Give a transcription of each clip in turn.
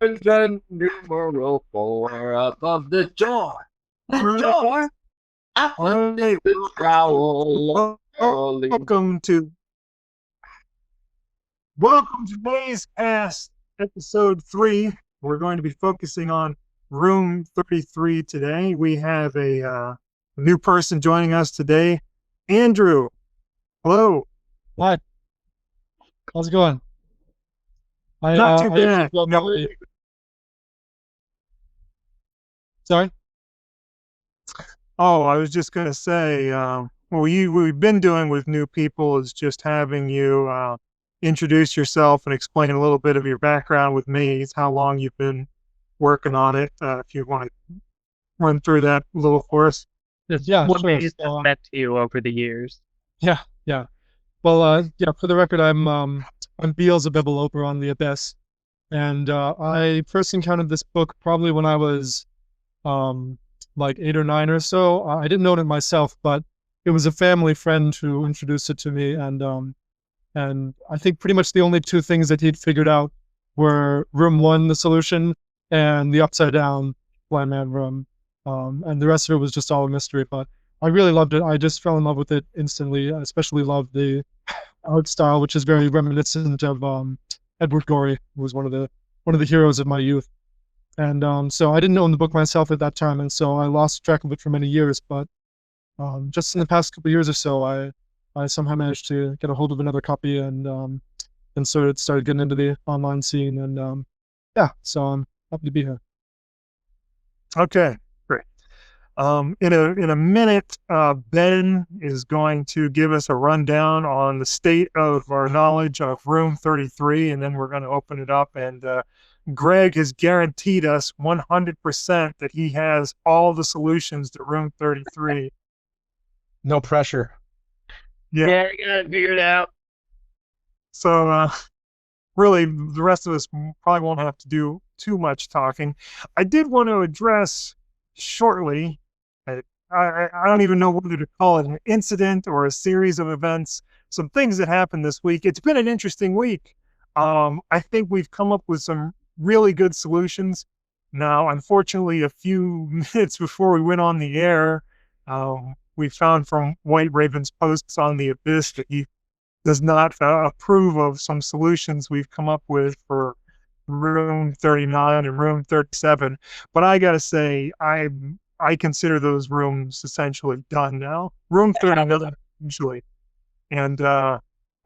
And numeral four above the door. The door. One day will growl. Welcome to Mazecast episode 3. We're going to be focusing on room 33 today. We have a new person joining us today, Andrew. Hello. What? How's it going? Not too bad. No. Sorry. Oh, I was just going to say, what we've been doing with new people is just having you introduce yourself and explain a little bit of your background with me, how long you've been working on it. If you want to run through that a little for us. Yeah, What sure. has meant to you over the years? Yeah. Well, for the record, I'm Beelzebub over on the Abyss, and I first encountered this book probably when I was like 8 or 9 or so. I didn't know it myself, but it was a family friend who introduced it to me, and I think pretty much the only two things that he'd figured out were room 1, the solution, and the upside down blind man room. And the rest of it was just all a mystery, but I really loved it. I just fell in love with it instantly. I especially loved the art style, which is very reminiscent of Edward Gorey, who was one of the heroes of my youth. And so I didn't own the book myself at that time, and so I lost track of it for many years. But just in the past couple of years or so, I somehow managed to get a hold of another copy and started getting into the online scene. And so I'm happy to be here. Okay, great. In a minute, Ben is going to give us a rundown on the state of our knowledge of room 33, and then we're going to open it up. And Greg has guaranteed us 100% that he has all the solutions to room 33. No pressure. Yeah, I gotta figure it out. So really, the rest of us probably won't have to do too much talking. I did want to address shortly, I don't even know whether to call it an incident or a series of events, some things that happened this week. It's been an interesting week. I think we've come up with some really good solutions. Now, unfortunately, a few minutes before we went on the air, we found from White Raven's posts on the Abyss that he does not approve of some solutions we've come up with for room 39 and room 37. But I gotta say, I consider those rooms essentially done now. Room 39 usually. And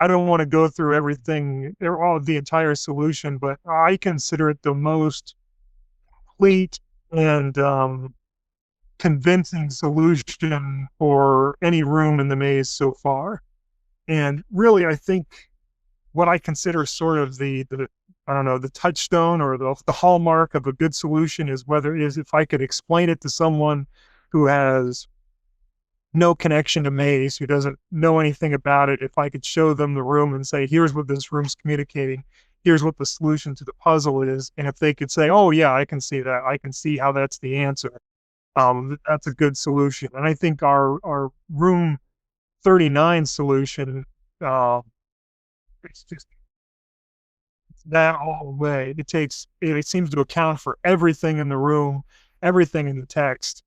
I don't want to go through everything, all the entire solution, but I consider it the most complete and convincing solution for any room in the maze so far. And really, I think what I consider sort of the I don't know, the touchstone or the hallmark of a good solution is if I could explain it to someone who has no connection to maze, who doesn't know anything about it, if I could show them the room and say, here's what this room's communicating, here's what the solution to the puzzle is, and if they could say, oh yeah, I can see that, I can see how that's the answer, that's a good solution. And I think our room 39 solution, it's just that all the way. It seems to account for everything in the room, everything in the text.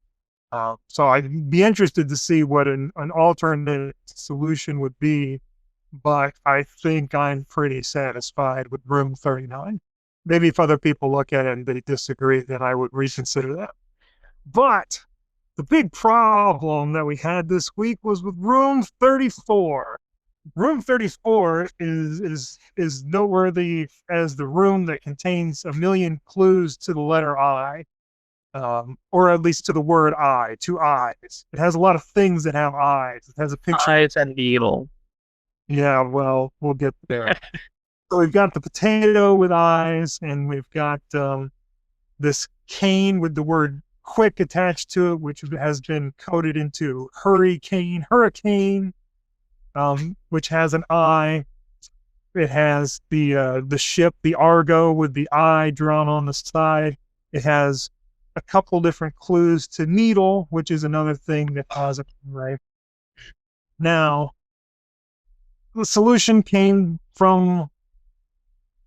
So I'd be interested to see what an alternate solution would be, but I think I'm pretty satisfied with room 39. Maybe if other people look at it and they disagree, then I would reconsider that. But the big problem that we had this week was with room 34. Room 34 is noteworthy as the room that contains a million clues to the letter I, or at least to the word I, to eyes. It has a lot of things that have eyes. It has a picture. Eyes and needle. Yeah, well, we'll get there. So we've got the potato with eyes, and we've got this cane with the word quick attached to it, which has been coded into hurricane, which has an eye. It has the ship, the Argo, with the eye drawn on the side. It has a couple different clues to needle, which is another thing that has a right. Now, the solution came from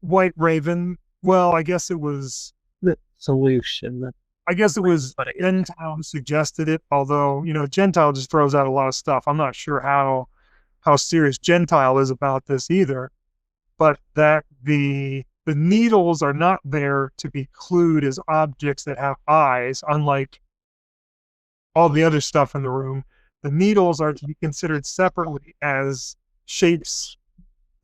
White Raven. Well, I guess it was The solution. Gentile who suggested it, although, Gentile just throws out a lot of stuff. I'm not sure how serious Gentile is about this either, but that the needles are not there to be clued as objects that have eyes, unlike all the other stuff in the room. The needles are to be considered separately as shapes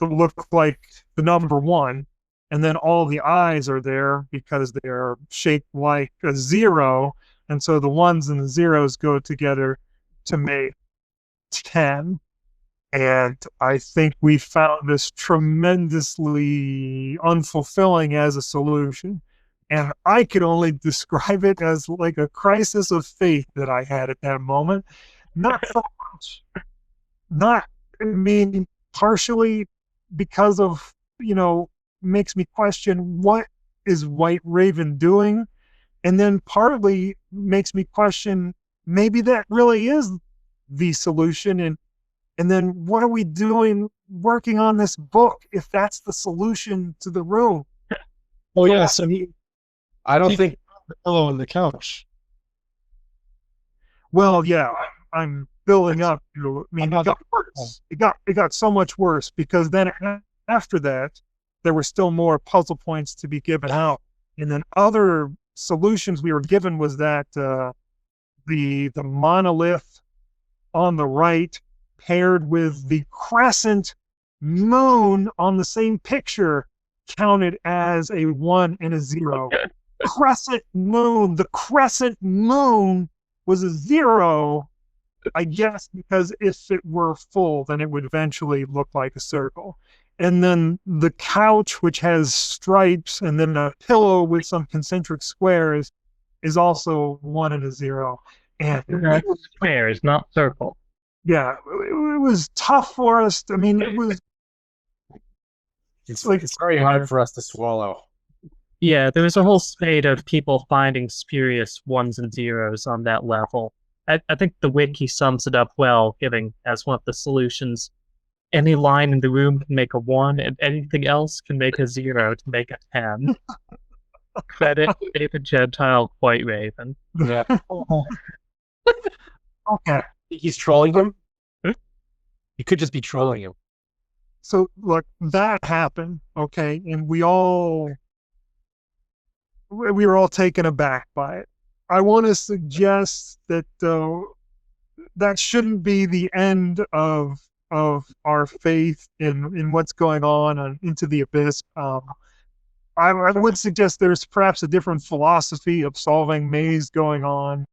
that look like the number one. And then all the eyes are there because they're shaped like a zero. And so the ones and the zeros go together to make 10. And I think we found this tremendously unfulfilling as a solution. And I could only describe it as like a crisis of faith that I had at that moment. Not so much, partially because of, makes me question what is White Raven doing? And then partly makes me question maybe that really is the solution. And then what are we doing working on this book if that's the solution to the room? Oh, yes. I mean, I don't think the pillow on the couch. Well, yeah, I'm building up. I mean, it got worse. It got so much worse because then after that, there were still more puzzle points to be given out. And then other solutions we were given was that the monolith on the right paired with the crescent moon on the same picture counted as a 1 and a 0. Crescent moon. The crescent moon was a 0, I guess, because if it were full, then it would eventually look like a circle. And then the couch, which has stripes, and then a pillow with some concentric squares, is also 1 and a 0. And Squares, not circle. yeah, it was tough for us. I mean, it's very hard for us to swallow. Yeah, there was a whole spate of people finding spurious 1s and 0s on that level. I think the wiki sums it up well, giving as one of the solutions, any line in the room can make a 1, and anything else can make a 0 to make a 10. Credit David Gentile, White Raven. Yeah. okay. He's trolling him? He could just be trolling him. So, look, that happened, okay, and we were all taken aback by it. I want to suggest that that shouldn't be the end of our faith in what's going on Into the Abyss. I would suggest there's perhaps a different philosophy of solving maze going on,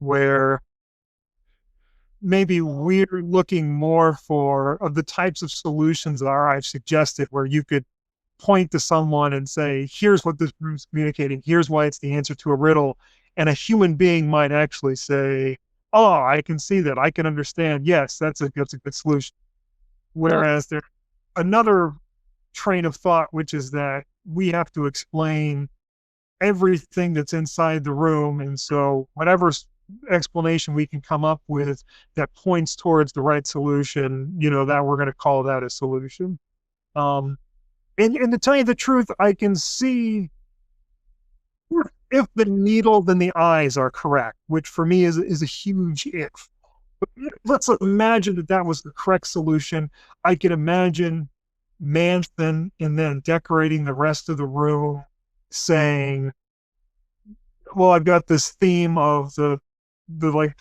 where maybe we're looking more for of the types of solutions that I've suggested, where you could point to someone and say, here's what this room's communicating, here's why it's the answer to a riddle. And a human being might actually say, oh, I can see that, I can understand, yes, that's a good solution. Whereas there's another train of thought, which is that we have to explain everything that's inside the room. And so whatever explanation we can come up with that points towards the right solution, that we're going to call that a solution. And to tell you the truth, I can see if the needle then the eyes are correct, which for me is a huge if. But let's imagine that was the correct solution. I can imagine Manson and then decorating the rest of the room saying, well, I've got this theme of the like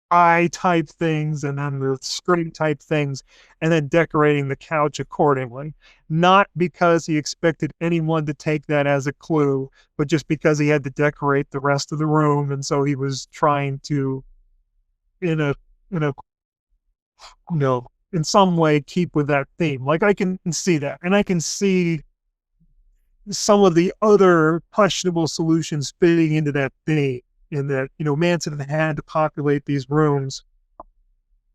eye type things and then the screen type things, and then decorating the couch accordingly. Not because he expected anyone to take that as a clue, but just because he had to decorate the rest of the room, and so he was trying to, in some way, keep with that theme. Like, I can see that, and I can see some of the other questionable solutions fitting into that theme. In that, Manson had to populate these rooms.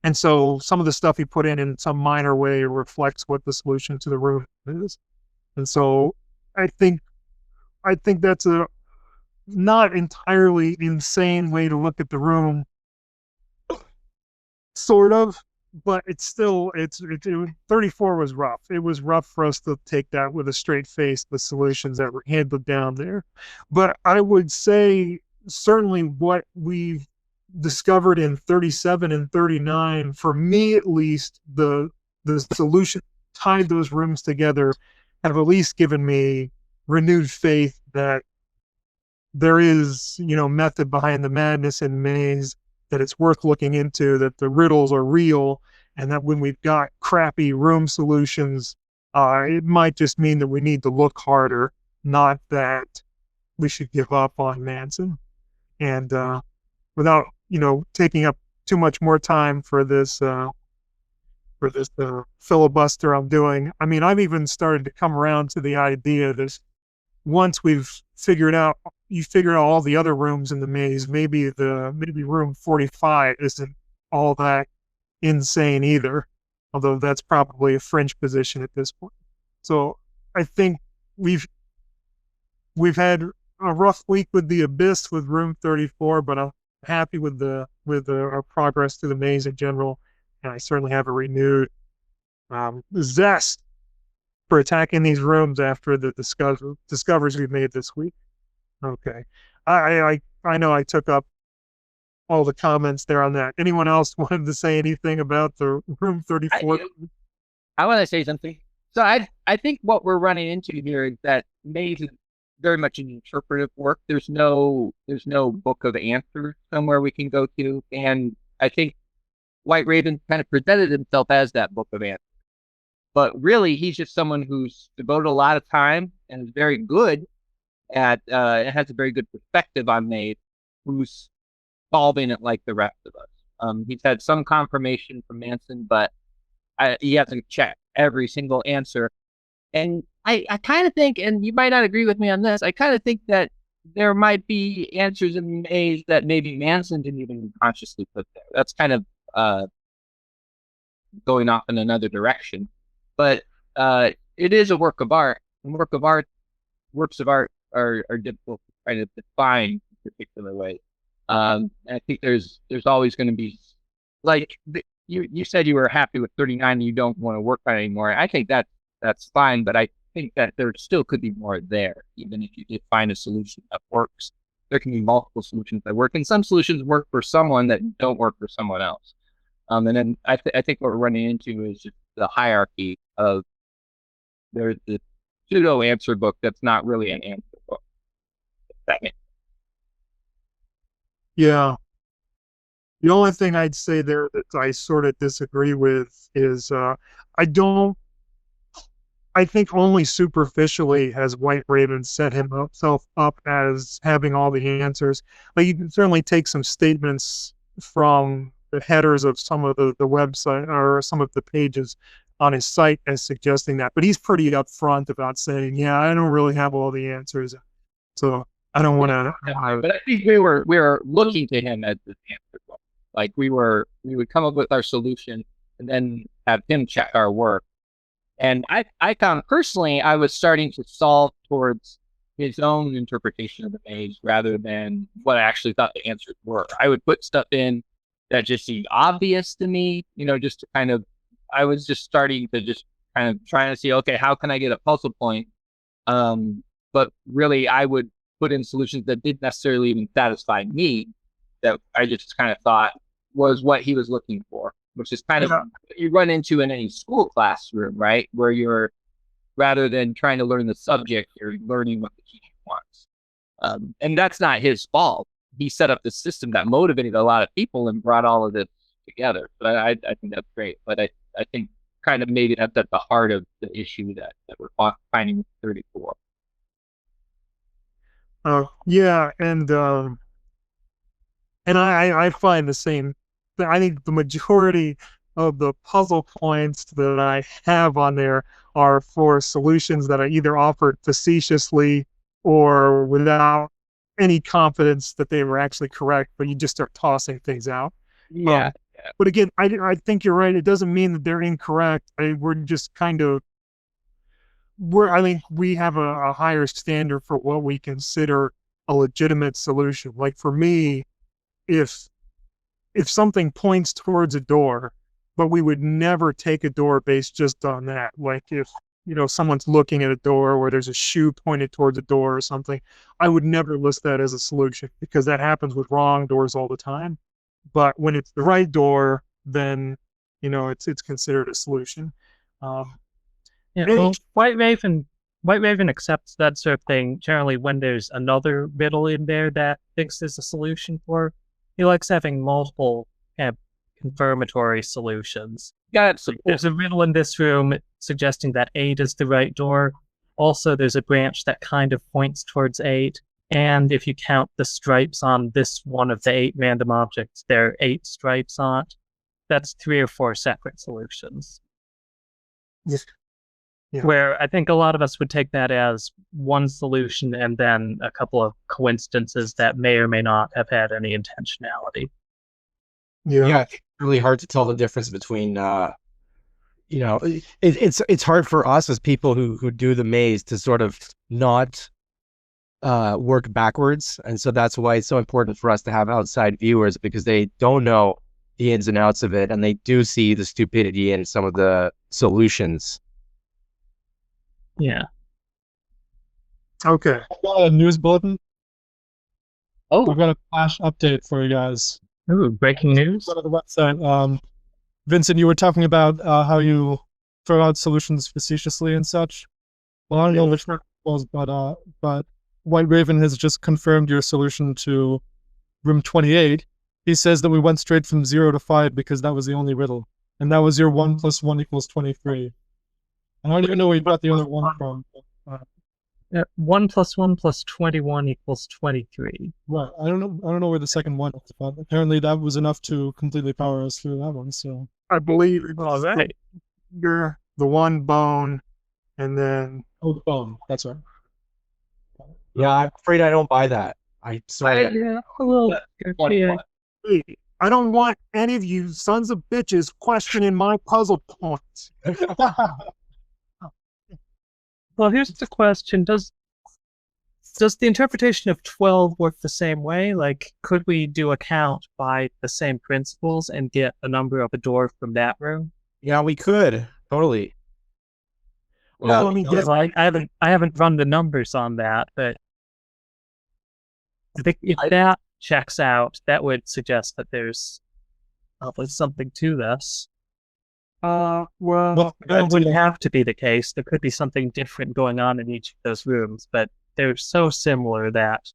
And so some of the stuff he put in some minor way reflects what the solution to the room is. And so I think that's a not entirely insane way to look at the room, sort of, but it's still, 34 was rough. It was rough for us to take that with a straight face, the solutions that were handled down there. But I would say certainly what we've discovered in 37 and 39, for me at least, the solution tied those rooms together have at least given me renewed faith that there is, method behind the madness in Maze, that it's worth looking into, that the riddles are real, and that when we've got crappy room solutions, it might just mean that we need to look harder, not that we should give up on Manson. And without, taking up too much more time for this filibuster I'm doing, I mean, I've even started to come around to the idea that once you figure out all the other rooms in the maze, maybe room 45 isn't all that insane either, although that's probably a fringe position at this point. So I think we've had a rough week with the Abyss with room 34, but I'm happy with our progress through the maze in general, and I certainly have a renewed zest for attacking these rooms after the discoveries we've made this week. Okay. I know I took up all the comments there on that. Anyone else wanted to say anything about the room 34? I want to say something. So I think what we're running into here is that maze is very much an interpretive work. There's no book of answers somewhere we can go to, and I think White Raven kind of presented himself as that book of answers. But really, he's just someone who's devoted a lot of time and is very good at, and has a very good perspective on Maze, who's solving it like the rest of us. He's had some confirmation from Manson, but he hasn't checked every single answer. And I kind of think, and you might not agree with me on this, I kind of think that there might be answers in Maze that maybe Manson didn't even consciously put there. That's kind of going off in another direction. But it is a work of art. And works of art are difficult to kind of define in particular ways. And I think there's always going to be, like you said, you were happy with 39 and you don't want to work on it anymore. I think that's fine, but I think that there still could be more there. Even if you did find a solution that works, there can be multiple solutions that work, and some solutions work for someone that don't work for someone else. And then I think what we're running into is just the hierarchy of there's the pseudo answer book that's not really an answer book. Yeah. The only thing I'd say there that I sort of disagree with is I think only superficially has White Raven set himself up as having all the answers. Like, you can certainly take some statements from the headers of some of the website or some of the pages on his site as suggesting that, but he's pretty upfront about saying, yeah, I don't really have all the answers. So I don't want to. But I think we were looking to him as the answer book. Like we would come up with our solution and then have him check our work. And I found personally, I was starting to solve towards his own interpretation of the maze rather than what I actually thought the answers were. I would put stuff in that just seemed obvious to me, just to kind of, I was just starting to just kind of trying to see, okay, how can I get a puzzle point? But really, I would put in solutions that didn't necessarily even satisfy me, that I just kind of thought was what he was looking for, which is kind of you run into in any school classroom, right? Where you're, rather than trying to learn the subject, you're learning what the teacher wants. And that's not his fault. He set up the system that motivated a lot of people and brought all of this together. But I think that's great. But I think kind of maybe that's at the heart of the issue that we're finding with 34. Yeah, and I find the same. I think the majority of the puzzle points that I have on there are for solutions that are either offered facetiously or without any confidence that they were actually correct, but you just start tossing things out. Yeah. But again, I think you're right. It doesn't mean that they're incorrect. We're just kind of, I think we have a higher standard for what we consider a legitimate solution. Like for me, if something points towards a door, but we would never take a door based just on that. Like if, someone's looking at a door or there's a shoe pointed towards a door or something, I would never list that as a solution because that happens with wrong doors all the time. But when it's the right door, then, it's considered a solution. Yeah, Hey. well, White Raven accepts that sort of thing generally when there's another riddle in there that thinks there's a solution for. He likes having multiple kind of confirmatory solutions. Got So there's a riddle in this room suggesting that 8 is the right door. Also, there's a branch that kind of points towards 8. And if you count the stripes on this one of the 8 random objects, there are 8 stripes on it. That's 3 or 4 separate solutions. Yes. Yeah. Where I think a lot of us would take that as one solution and then a couple of coincidences that may or may not have had any intentionality. Yeah, it's really hard to tell the difference between it's hard for us as people who do the maze to sort of not work backwards, and so that's why it's so important for us to have outside viewers, because they don't know the ins and outs of it, and they do see the stupidity in some of the solutions. Yeah. Okay. I've got a news bulletin. Oh, I've got a flash update for you guys. Ooh, breaking news. Go to the website. Vincent, you were talking about how you throw out solutions facetiously and such. Well, I don't know which one it was, but White Raven has just confirmed your solution to room 28. He says that we went straight from 0 to 5 because that was the only riddle, and that was your 1 + 1 = 23. I don't even know where you got the other one from. 1 + 1 + 21 = 23. Right. I don't know where the second one is, but apparently that was enough to completely power us through that one. So I believe it's finger, the one bone, and then the bone. That's right. Yeah, I'm afraid I don't buy that. I swear. Yeah, a little. Yeah. hey, I don't want any of you sons of bitches questioning my puzzle points. Well, here's the question: Does the interpretation of 12 work the same way? Like, could we do a count by the same principles and get a number of a door from that room? Yeah, we could totally. Well, let me guess. Well, I haven't run the numbers on that, but I think if that checks out, that would suggest that there's probably something to this. Well, That wouldn't have to be the case. There could be something different going on in each of those rooms, but they're so similar that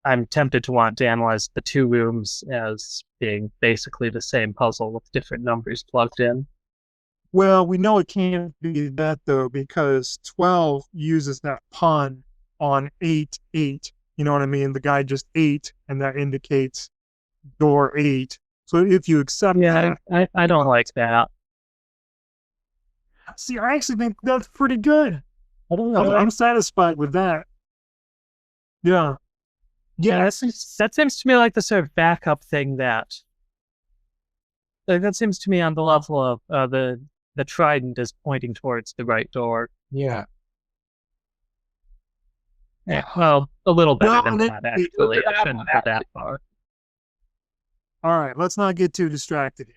I'm tempted to want to analyze the 2 rooms as being basically the same puzzle with different numbers plugged in. well, we know it can't be that though, because 12 uses that pun on 8, 8. You know what I mean? The guy just ate, and that indicates door 8. So if you accept Yeah, that, I don't like that. see, I actually think that's pretty good. I don't know. I'm satisfied with that. Yeah. Yeah, that seems to me like the sort of backup thing that seems to me on the level of the trident is pointing towards the right door. Yeah. Yeah, well, a little better No, than that- that, actually. I shouldn't go that far. All right, let's not get too distracted here.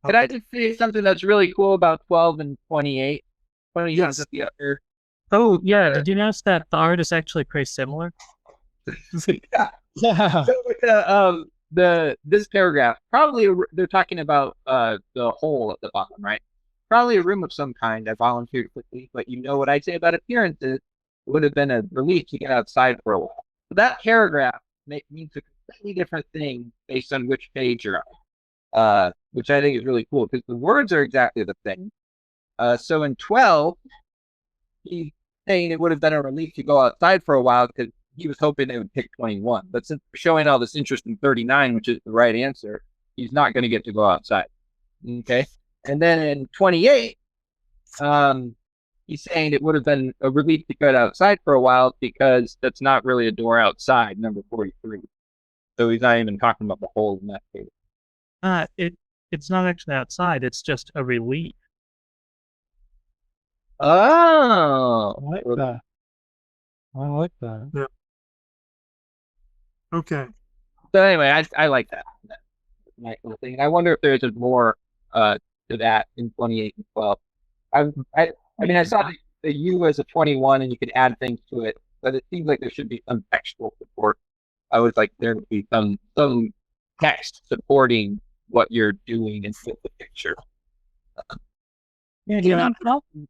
Could I just say something that's really cool about 12 and 28? 28 Yes. is the other. Oh, yeah, did you notice that the art is actually pretty similar? Yeah. Yeah. So, this paragraph, probably they're talking about the hole at the bottom, right? Probably a room of some kind. I volunteered quickly, but you know what I'd say about appearances. It would have been a relief to get outside for a while. But that paragraph means a completely different thing based on which page you're on, which I think is really cool because the words are exactly the same. So in 12, he's saying it would have been a relief to go outside for a while because he was hoping they would pick 21. But since we're showing all this interest in 39, which is the right answer, he's not going to get to go outside. Okay. And then in 28, he's saying it would have been a relief to get outside for a while because that's not really a door outside, number 43. So he's not even talking about the hole in that case. It's not actually outside, it's just a relief. Oh, I like that. I like that. Okay. so anyway, I like that. nice little thing. And I wonder if there's more to that in 28 and 12. I mean, I saw the U as a 21, and you could add things to it, but it seems like there should be some textual support. I would like there to be some text supporting what you're doing and with the picture. Yeah,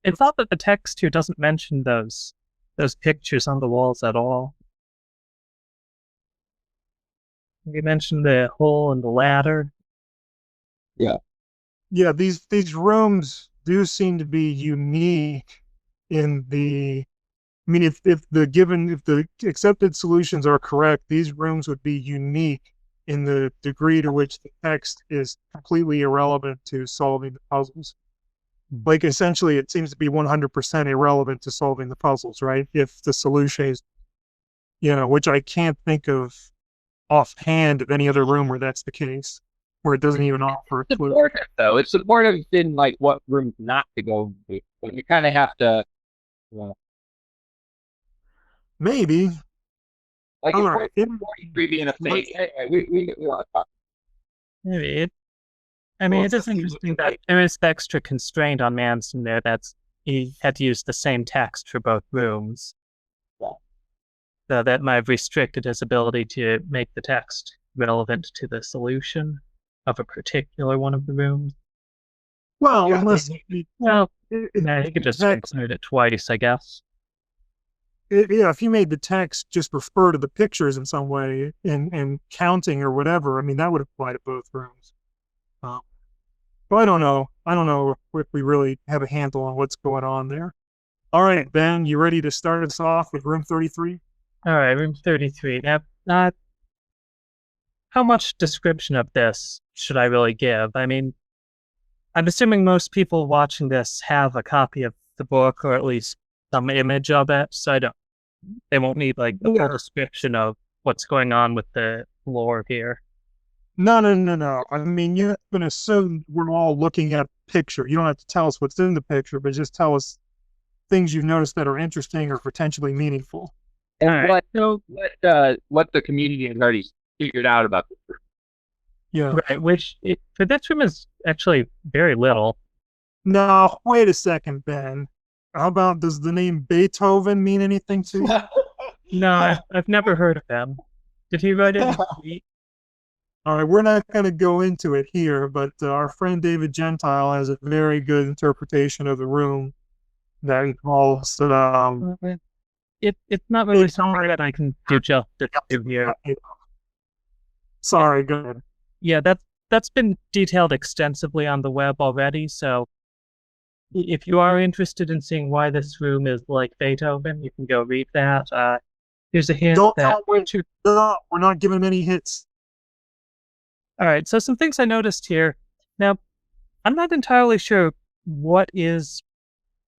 it's not that the text here doesn't mention those pictures on the walls at all. You mentioned the hole and the ladder. Yeah, these rooms do seem to be unique in the. I mean, if the accepted solutions are correct, these rooms would be unique in the degree to which the text is completely irrelevant to solving the puzzles. Like essentially, it seems to be 100% irrelevant to solving the puzzles, right? If the solution is, which I can't think of offhand of any other room where that's the case, where it doesn't even offer It's supportive, though. It's supportive in like what rooms not to go to, but you kind of have to. Maybe. Like All right. 43 being a fake. Anyway, we want to talk. Maybe it is interesting that there is the extra constraint on Manson there that he had to use the same text for both rooms. Yeah. So that might have restricted his ability to make the text relevant to the solution of a particular one of the rooms. Well, unless he could just insert it twice, I guess. If you made the text just refer to the pictures in some way and counting or whatever, I mean, that would apply to both rooms. But I don't know. I don't know if we really have a handle on what's going on there. All right, Ben, you ready to start us off with room 33? All right, room 33. Now, how much description of this should I really give? I mean, I'm assuming most people watching this have a copy of the book or at least some image of it, so they won't need like the full description of what's going on with the floor here. No. I mean, you can assume we're all looking at a picture. You don't have to tell us what's in the picture, but just tell us things you've noticed that are interesting or potentially meaningful. And what the community has already figured out about this room. Yeah. Right, which for this room is actually very little. No, wait a second, Ben. How about, does the name Beethoven mean anything to you? No, I've never heard of him. Did he write it? All right, we're not going to go into it here, but our friend David Gentile has a very good interpretation of the room that he calls it's not really something that I can do justice to here. Sorry, go ahead. Yeah, that's been detailed extensively on the web already, so if you are interested in seeing why this room is like Beethoven, you can go read that. Here's a hint. We're not giving him any hits. All right, so some things I noticed here. Now, I'm not entirely sure what is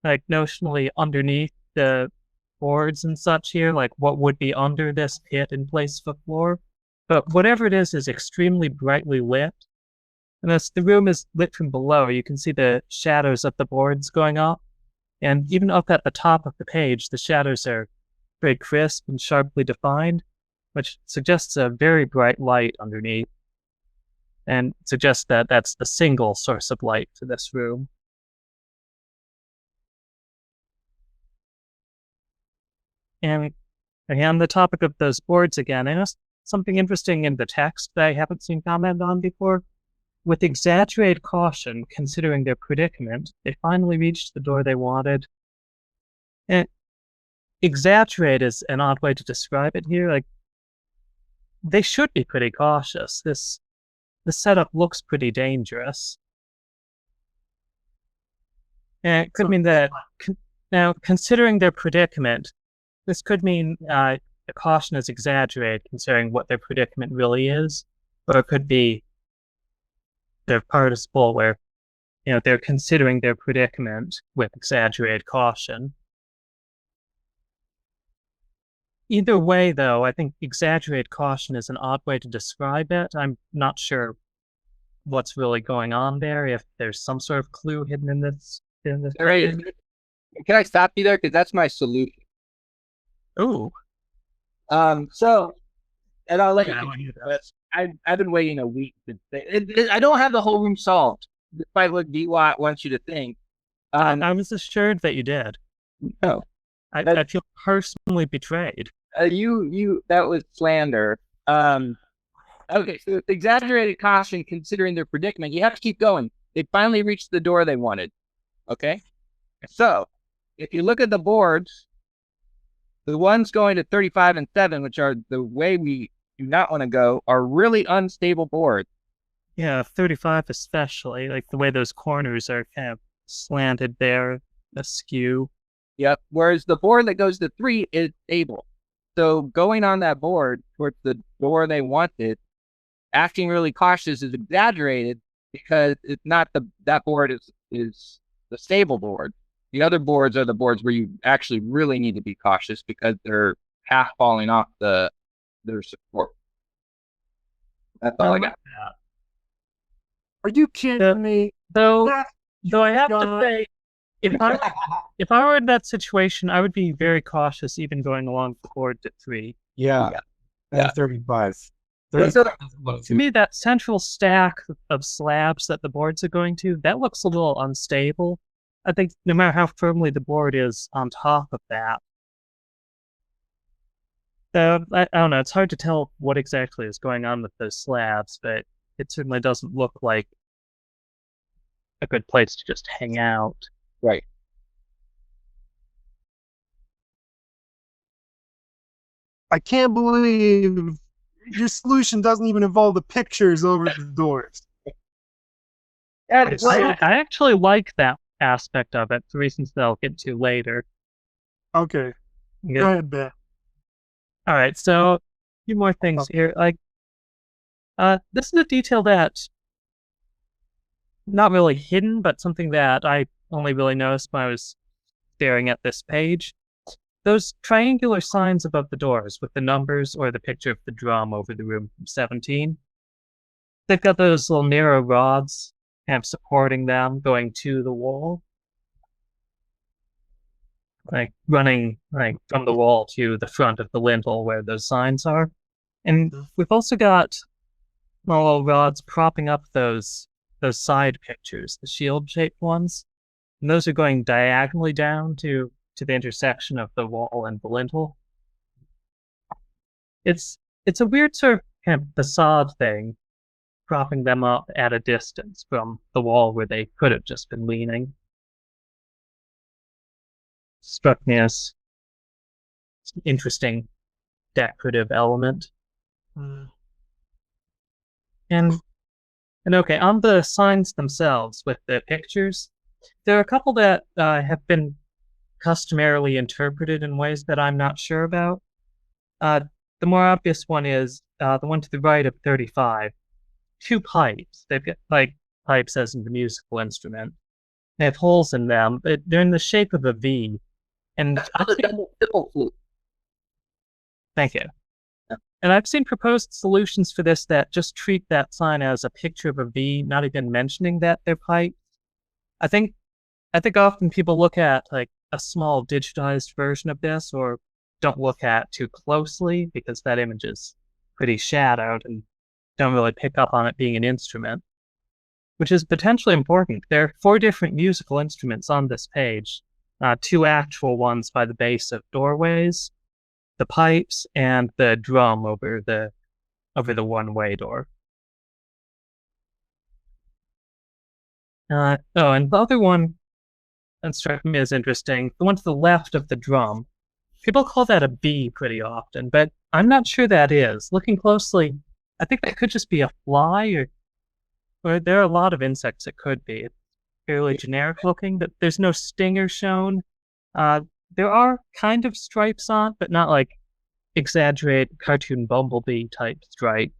like notionally underneath the boards and such here, like what would be under this pit in place of a floor. But whatever it is extremely brightly lit. And as the room is lit from below, you can see the shadows of the boards going up. And even up at the top of the page, the shadows are very crisp and sharply defined, which suggests a very bright light underneath. And suggests that that's the single source of light for this room. And on the topic of those boards again, I noticed something interesting in the text that I haven't seen commented on before. With exaggerated caution, considering their predicament, they finally reached the door they wanted. And exaggerate is an odd way to describe it here. Like, they should be pretty cautious. The setup looks pretty dangerous. And it could mean that, now, considering their predicament, this could mean the caution is exaggerated considering what their predicament really is, or it could be their participle where, they're considering their predicament with exaggerated caution. Either way, though, I think exaggerated caution is an odd way to describe it. I'm not sure what's really going on there, if there's some sort of clue hidden in this. All right. Can I stop you there? Because that's my solution. Ooh. So and I'll let you. Yeah, well, you But I've been waiting a week. I don't have the whole room solved, despite what DWAT wants you to think. I was assured that you did. No, I feel personally betrayed. that was slander. Okay, so with exaggerated caution, considering their predicament, you have to keep going. They finally reached the door they wanted. Okay, so if you look at the boards, the ones going to 35 and 7, which are the way we do not want to go, are really unstable boards. Yeah, 35 especially, like the way those corners are kind of slanted there, askew. Yep. Whereas the board that goes to 3 is stable. So going on that board towards the door they wanted, acting really cautious is exaggerated because it's not that board is the stable board. The other boards are the boards where you actually really need to be cautious because they're half falling off their support. That's all I got. Are you kidding me? Though That- I have to God. say, if I were in that situation, I would be very cautious even going along the board to 3. Yeah. Yeah. And 35. So- 35 doesn't look To too- me, that central stack of slabs that the boards are going to, that looks a little unstable. I think no matter how firmly the board is on top of that. So, I don't know, it's hard to tell what exactly is going on with those slabs, but it certainly doesn't look like a good place to just hang out. Right. I can't believe your solution doesn't even involve the pictures over the doors. And I actually like that aspect of it, for reasons that I'll get to later. Okay, Yeah. go ahead, Ben. All right, so a few more things here. Like, this is a detail that's not really hidden, but something that I only really noticed when I was staring at this page. Those triangular signs above the doors with the numbers or the picture of the drum over the room from 17. They've got those little narrow rods kind of supporting them going to the wall. Like running like from the wall to the front of the lintel where those signs are. And we've also got little rods propping up those side pictures, the shield-shaped ones. And those are going diagonally down to the intersection of the wall and the lintel. It's a weird sort of kind of facade thing, propping them up at a distance from the wall where they could have just been leaning. Struck me as an interesting decorative element. And okay, on the signs themselves with the pictures, there are a couple that have been customarily interpreted in ways that I'm not sure about. The more obvious one is the one to the right of 35. 2 pipes. They've got like pipes as in the musical instrument. They have holes in them, but they're in the shape of a V. And thank you. Yeah. And I've seen proposed solutions for this that just treat that sign as a picture of a V, not even mentioning that they're pipes. I think often people look at like a small digitized version of this, or don't look at too closely because that image is pretty shadowed and don't really pick up on it being an instrument, which is potentially important. There are 4 different musical instruments on this page, 2 actual ones by the base of doorways, the pipes, and the drum over the one-way door. And the other one that struck me as interesting, the one to the left of the drum. People call that a bee pretty often, but I'm not sure that is. Looking closely, I think that could just be a fly, or there are a lot of insects it could be. It's fairly generic looking, but there's no stinger shown. There are kind of stripes on, but not like exaggerated cartoon bumblebee type stripe.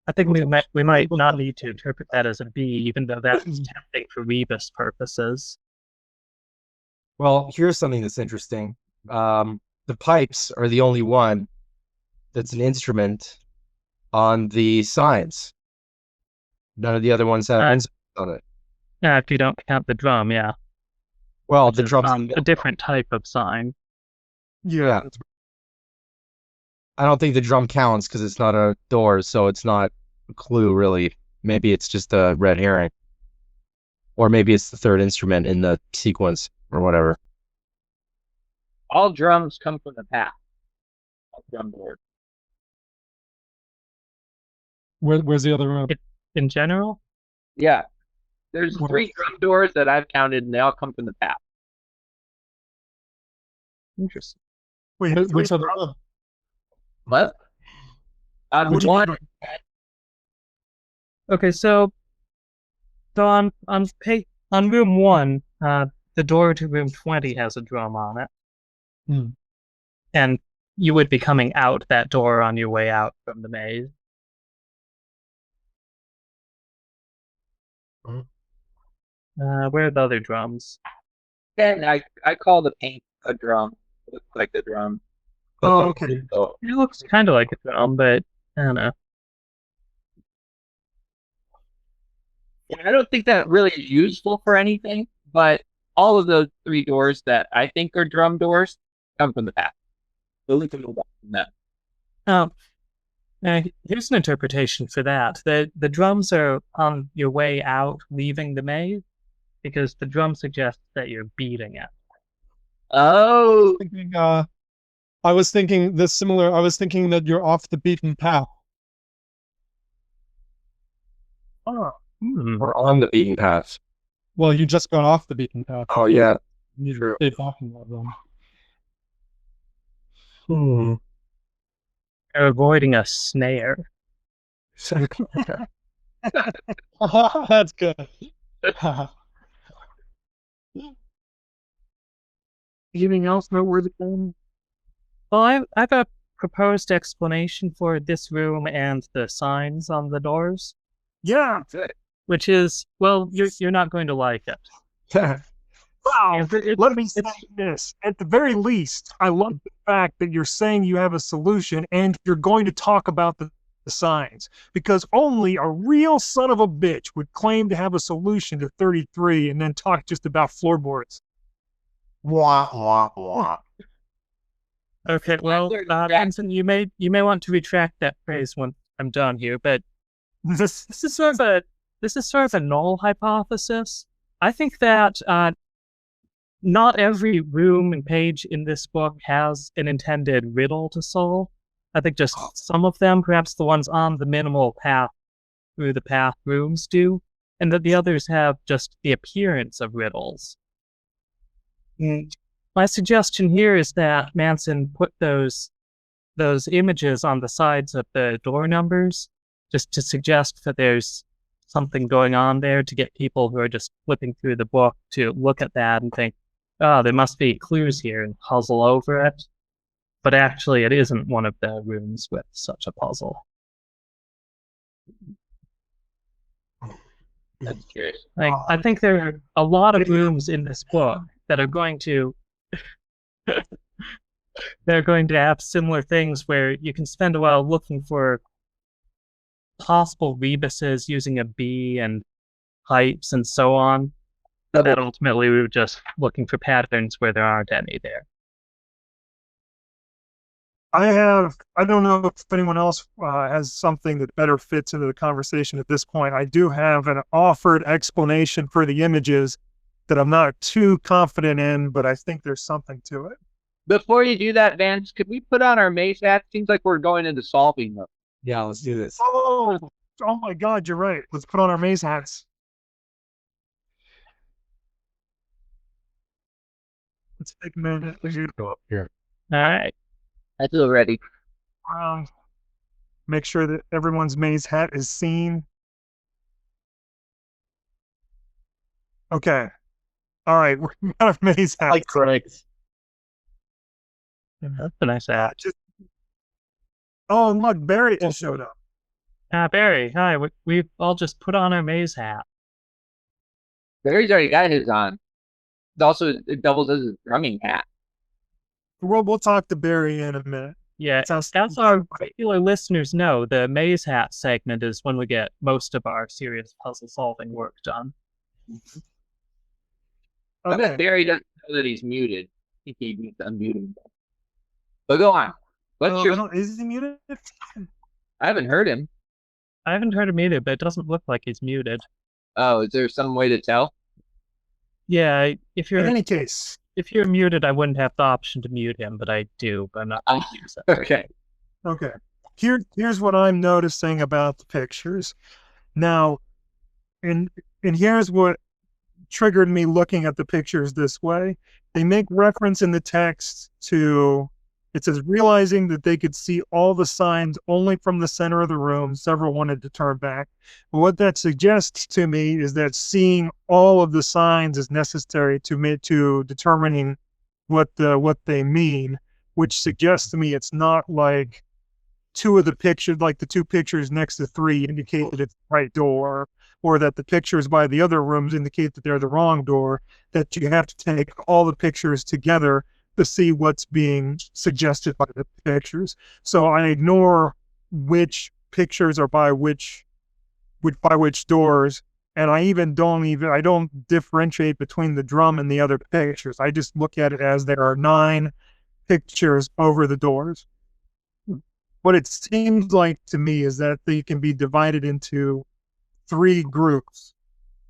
I think we might not need to interpret that as a bee, even though that's tempting for rebus purposes. Well, here's something that's interesting. The pipes are the only one that's an instrument on the signs. None of the other ones have instruments on it. If you don't count the drum, yeah. Well, the drum's a different type of sign. Yeah. I don't think the drum counts because it's not a door, so it's not a clue really. Maybe it's just a red herring, or maybe it's the third instrument in the sequence or whatever. All drums come from the past. All drum board. Where's the other room? In general? Yeah. There's What? 3 drum doors that I've counted, and they all come from the past. Interesting. Wait, Which other room? What? On What do you one, mean Okay, so on room 1, the door to room 20 has a drum on it. Hmm. And you would be coming out that door on your way out from the maze. Where are the other drums? then I call the paint a drum. It looks like a drum. Oh, okay. So, It looks kind of like a drum, but I don't know. and I don't think that really is useful for anything, but all of those 3 doors that I think are drum doors come from the past. So we can go back from that. Here's an interpretation for that. The drums are on your way out, leaving the maze, because the drum suggests that you're beating it. Oh, Thinking, I was thinking this similar. I was thinking that you're off the beaten path. Oh, We're on the beaten path. Well, you just got off the beaten path. Oh yeah. You True. stay talking about them. You're avoiding a snare. That's good. anything else noteworthy? Well, I have a proposed explanation for this room and the signs on the doors, Yeah. good. which is, well, you're not going to like it. Wow. It- Let me say this. At the very least, I love the fact that you're saying you have a solution and you're going to talk about the signs, because only a real son of a bitch would claim to have a solution to 33 and then talk just about floorboards. Wah wah wah. Okay, well, Manson, you may want to retract that phrase when I'm done here, but This this is sort of a null hypothesis. I think that not every room and page in this book has an intended riddle to solve. I think just some of them, perhaps the ones on the minimal path through the path rooms do, and that the others have just the appearance of riddles. My suggestion here is that Manson put those images on the sides of the door numbers just to suggest that there's something going on there, to get people who are just flipping through the book to look at that and think, oh, there must be clues here, and puzzle over it. But actually, it isn't one of the rooms with such a puzzle. That's curious. I think there are a lot of rooms in this book that are going to they're going to have similar things where you can spend a while looking for possible rebuses using a B and pipes and so on. That ultimately we were just looking for patterns where there aren't any there. I don't know if anyone else has something that better fits into the conversation at this point. I do have an offered explanation for the images that I'm not too confident in, but I think there's something to it. Before you do that, Vance, could we put on our maze hat? Seems like we're going into solving mode. Yeah, let's do this. Oh my God, you're right. Let's put on our maze hats. Let's take a minute. Let's Go up here. All right. I feel ready. make sure that everyone's maze hat is seen. Okay. All right, we're out of maze hat. Like correct. That's a nice hat. Oh, and look, Barry just showed up. Barry, hi. We've all just put on our maze hat. Barry's already got his on. Also, it doubles as a drumming hat. We'll talk to Barry in a minute. Yeah, Sounds- as our regular listeners know, the maze hat segment is when we get most of our serious puzzle solving work done. I bet Barry doesn't know that he's muted. He needs to unmute him. But go on. What's your? Is he muted? I haven't heard him. I haven't heard him either, but it doesn't look like he's muted. Oh, is there some way to tell? Yeah, if In you're any case, muted, I wouldn't have the option to mute him, but I do. But I'm not going to use that. Okay. okay. Here's what I'm noticing about the pictures. Now, and here's what triggered me looking at the pictures this way. They make reference in the text to, it says, realizing that they could see all the signs only from the center of the room, several wanted to turn back. But what that suggests to me is that seeing all of the signs is necessary to determining what they mean, which suggests to me it's not like two of the pictures, like the two pictures next to 3 indicate that it's the right door, or that the pictures by the other rooms indicate that they're the wrong door, that you have to take all the pictures together to see what's being suggested by the pictures. So I ignore which pictures are by which doors, and I don't differentiate between the drum and the other pictures. I just look at it as there are 9 pictures over the doors. What it seems like to me is that they can be divided into 3 groups,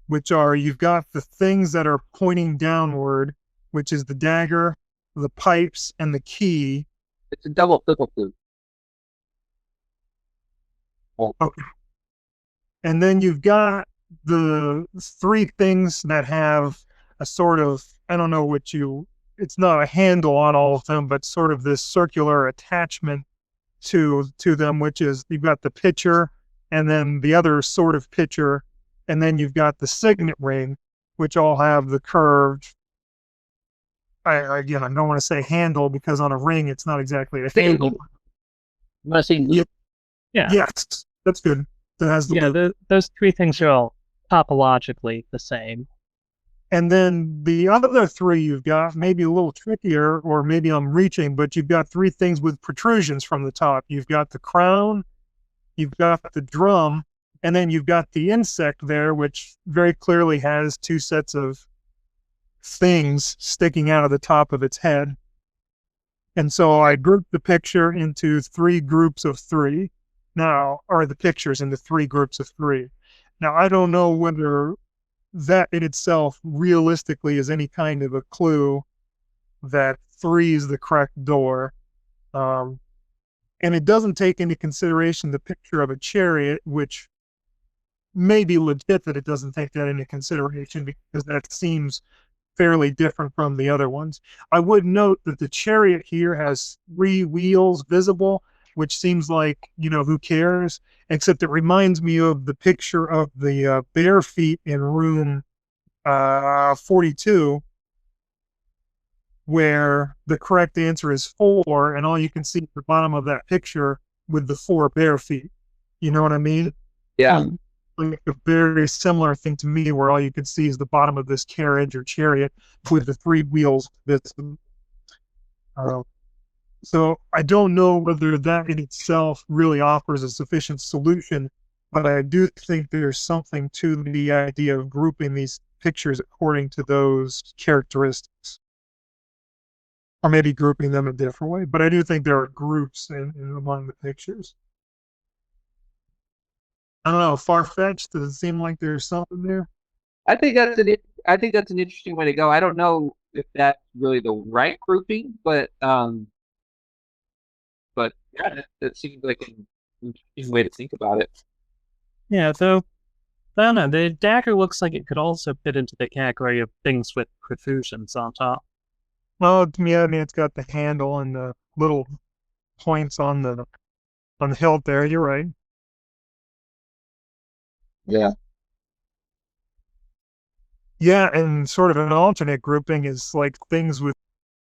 which are, you've got the things that are pointing downward, which is the dagger, the pipes, and the key. It's a double fiddle flute. Okay. And then you've got the 3 things that have a sort of, I don't know what it's not a handle on all of them, but sort of this circular attachment to them, which is, you've got the pitcher and then the other sort of pitcher, and then you've got the signet ring, which all have the curved, I don't want to say handle, because on a ring it's not exactly a handle. You want to see? Yeah. Yes, that's good. That has the Yeah, those 3 things are all topologically the same. And then the other 3 you've got, maybe a little trickier, or maybe I'm reaching, but you've got 3 things with protrusions from the top. You've got the crown, you've got the drum, and then you've got the insect there, which very clearly has 2 sets of things sticking out of the top of its head. And so I grouped the picture into 3 groups of 3. Now, or the pictures into 3 groups of 3. Now, I don't know whether that in itself realistically is any kind of a clue that 3 is the correct door. And it doesn't take into consideration the picture of a chariot, which may be legit that it doesn't take that into consideration, because that seems fairly different from the other ones. I would note that the chariot here has 3 wheels visible, which seems like, who cares? Except it reminds me of the picture of the bare feet in room 42, where the correct answer is 4, and all you can see at the bottom of that picture with the 4 bare feet. You know what I mean? Yeah. Like a very similar thing to me, where all you can see is the bottom of this carriage or chariot with the 3 wheels visible. So I don't know whether that in itself really offers a sufficient solution, but I do think there's something to the idea of grouping these pictures according to those characteristics. Or maybe grouping them a different way, but I do think there are groups in among the pictures. I don't know, far-fetched? Does it seem like there's something there? I think that's an interesting way to go. I don't know if that's really the right grouping, but yeah, that seems like an interesting way to think about it. Yeah, though, I don't know, the dagger looks like it could also fit into the category of things with protrusions on top. Well, yeah, I mean, it's got the handle and the little points on the hilt there. You're right. Yeah. Yeah, and sort of an alternate grouping is like things with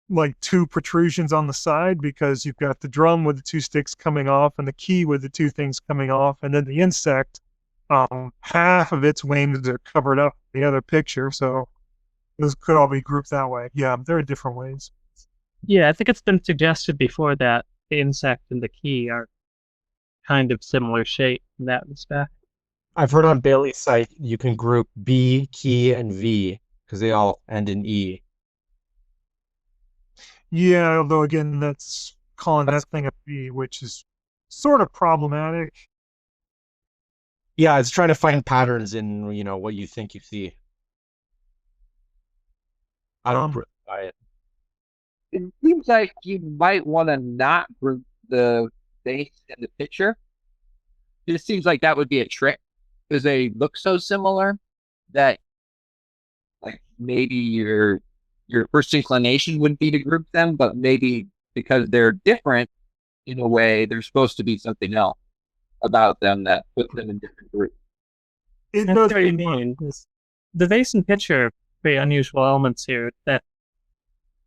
like 2 protrusions on the side, because you've got the drum with the 2 sticks coming off and the key with the 2 things coming off, and then the insect, half of its wings are covered up in the other picture, so those could all be grouped that way. Yeah, there are different ways. Yeah, I think it's been suggested before that the insect and the key are kind of similar shape in that respect. I've heard on Bailey's site you can group B, key, and V because they all end in E. Yeah, although again, that's calling that thing a B, which is sort of problematic. Yeah, it's trying to find patterns in what you think you see. I don't buy it. It seems like you might want to not group the face and the picture. It seems like that would be a trick because they look so similar that like maybe your first inclination would be to group them, but maybe because they're different in a way, there's supposed to be something else about them that puts them in different groups. It That's does what you mean. The vase and pitcher are very unusual elements here that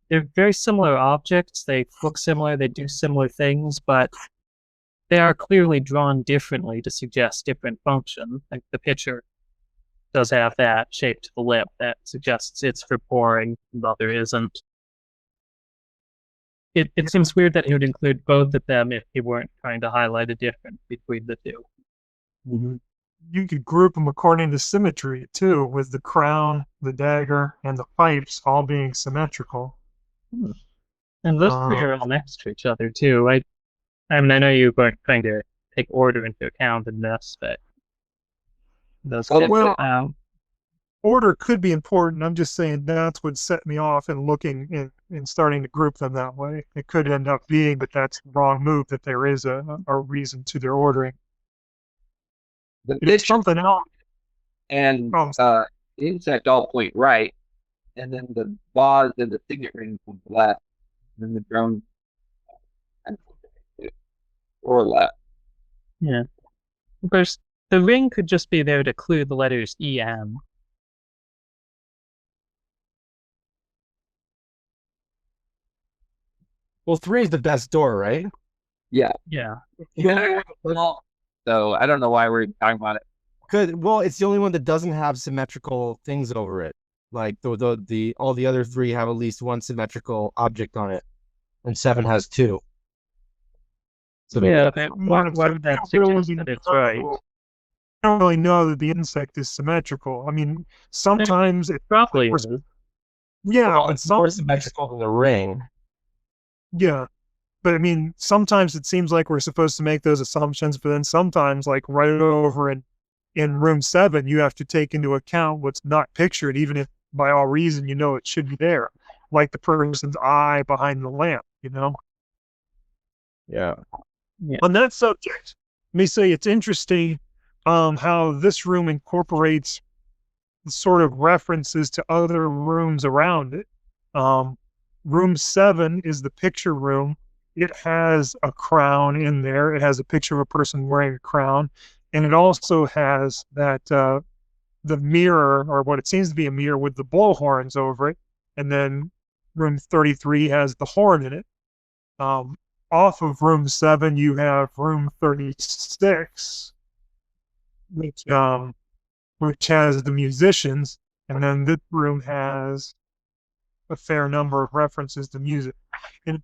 they're very similar objects. They look similar, they do similar things, but they are clearly drawn differently to suggest different function. Like the pitcher does have that shape to the lip that suggests it's for pouring, the other isn't. It seems weird that he would include both of them if he weren't trying to highlight a difference between the two. Mm-hmm. You could group them according to symmetry too, with the crown, the dagger, and the pipes all being symmetrical. And those three are all next to each other too. I mean, I know you weren't trying to take order into account in this, but those order could be important. I'm just saying that's what set me off in looking in starting to group them that way. It could end up being, but that's the wrong move, that there is a reason to their ordering. It's something else. And insect all point right, and then the vase and the signet ring point left, and then the drone or left. Yeah. Of course, the ring could just be there to clue the letters EM. Well, 3 is the best door, right? Yeah. Yeah. So I don't know why we're talking about it. Good. Well, it's the only one that doesn't have symmetrical things over it. Like all the other 3 have at least one symmetrical object on it, and 7 has 2. So yeah, why would that suggest that it's right? I don't really know that the insect is symmetrical. I mean, sometimes it probably is. Yeah, well, it's more symmetrical than the ring. Yeah. But I mean, sometimes it seems like we're supposed to make those assumptions, but then sometimes, like right over in room 7, you have to take into account what's not pictured, even if by all reason you know it should be there, like the person's eye behind the lamp, Yeah. On that subject, let me say it's interesting how this room incorporates sort of references to other rooms around it. Room 7 is the picture room. It has a crown in there. It has a picture of a person wearing a crown. And it also has that the mirror, or what it seems to be a mirror with the bull horns over it. And then room 33 has the horn in it. Off of room 7, you have room 36, which has the musicians. And then this room has a fair number of references to music. And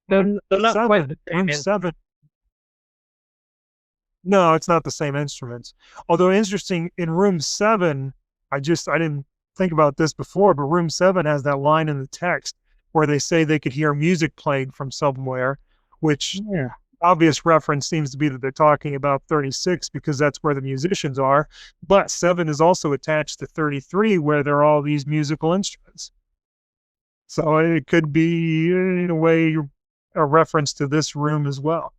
they're not quite the same. Room 7. No, it's not the same instruments. Although interesting, in room 7, I didn't think about this before, but room 7 has that line in the text where they say they could hear music playing from somewhere, which obvious reference seems to be that they're talking about 36 because that's where the musicians are. But 7 is also attached to 33 where there are all these musical instruments. So it could be, in a way, a reference to this room as well.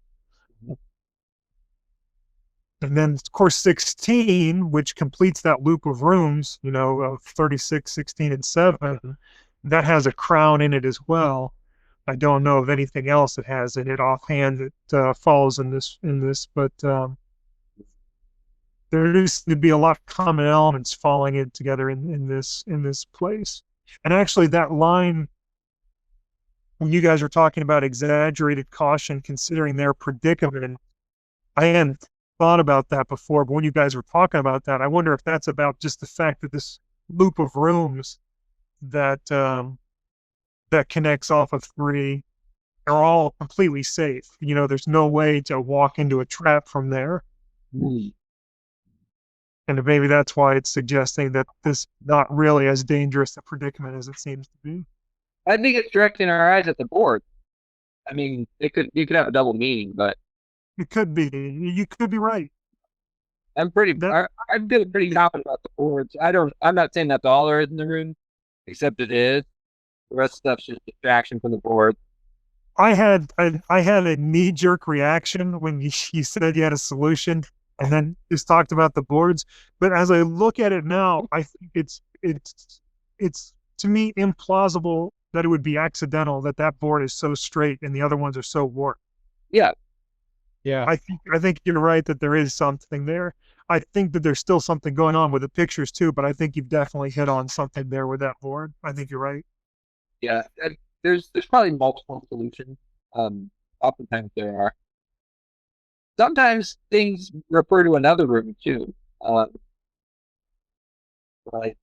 And then, of course, 16, which completes that loop of rooms, of 36, 16, and 7, that has a crown in it as well. I don't know of anything else that has in it offhand that follows in this, but there used to be a lot of common elements falling in together in this place. And actually, that line, when you guys are talking about exaggerated caution, considering their predicament, I hadn't thought about that before, but when you guys were talking about that, I wonder if that's about just the fact that this loop of rooms that that connects off of 3 are all completely safe. There's no way to walk into a trap from there. And maybe that's why it's suggesting that this is not really as dangerous a predicament as it seems to be. I think it's directing our eyes at the board. I mean, you could have a double meaning, but It could be. You could be right. I'm feeling pretty confident about the boards. I'm not saying that's all there is in the room, except it is. The rest of the stuff's just distraction from the board. I had a knee jerk reaction when you said you had a solution, and then just talked about the boards. But as I look at it now, I think it's to me implausible that it would be accidental that that board is so straight and the other ones are so warped. Yeah. Yeah. I think you're right that there is something there. I think that there's still something going on with the pictures too, but I think you've definitely hit on something there with that board. I think you're right. Yeah. There's probably multiple solutions. Oftentimes there are. Sometimes things refer to another room too. Like, I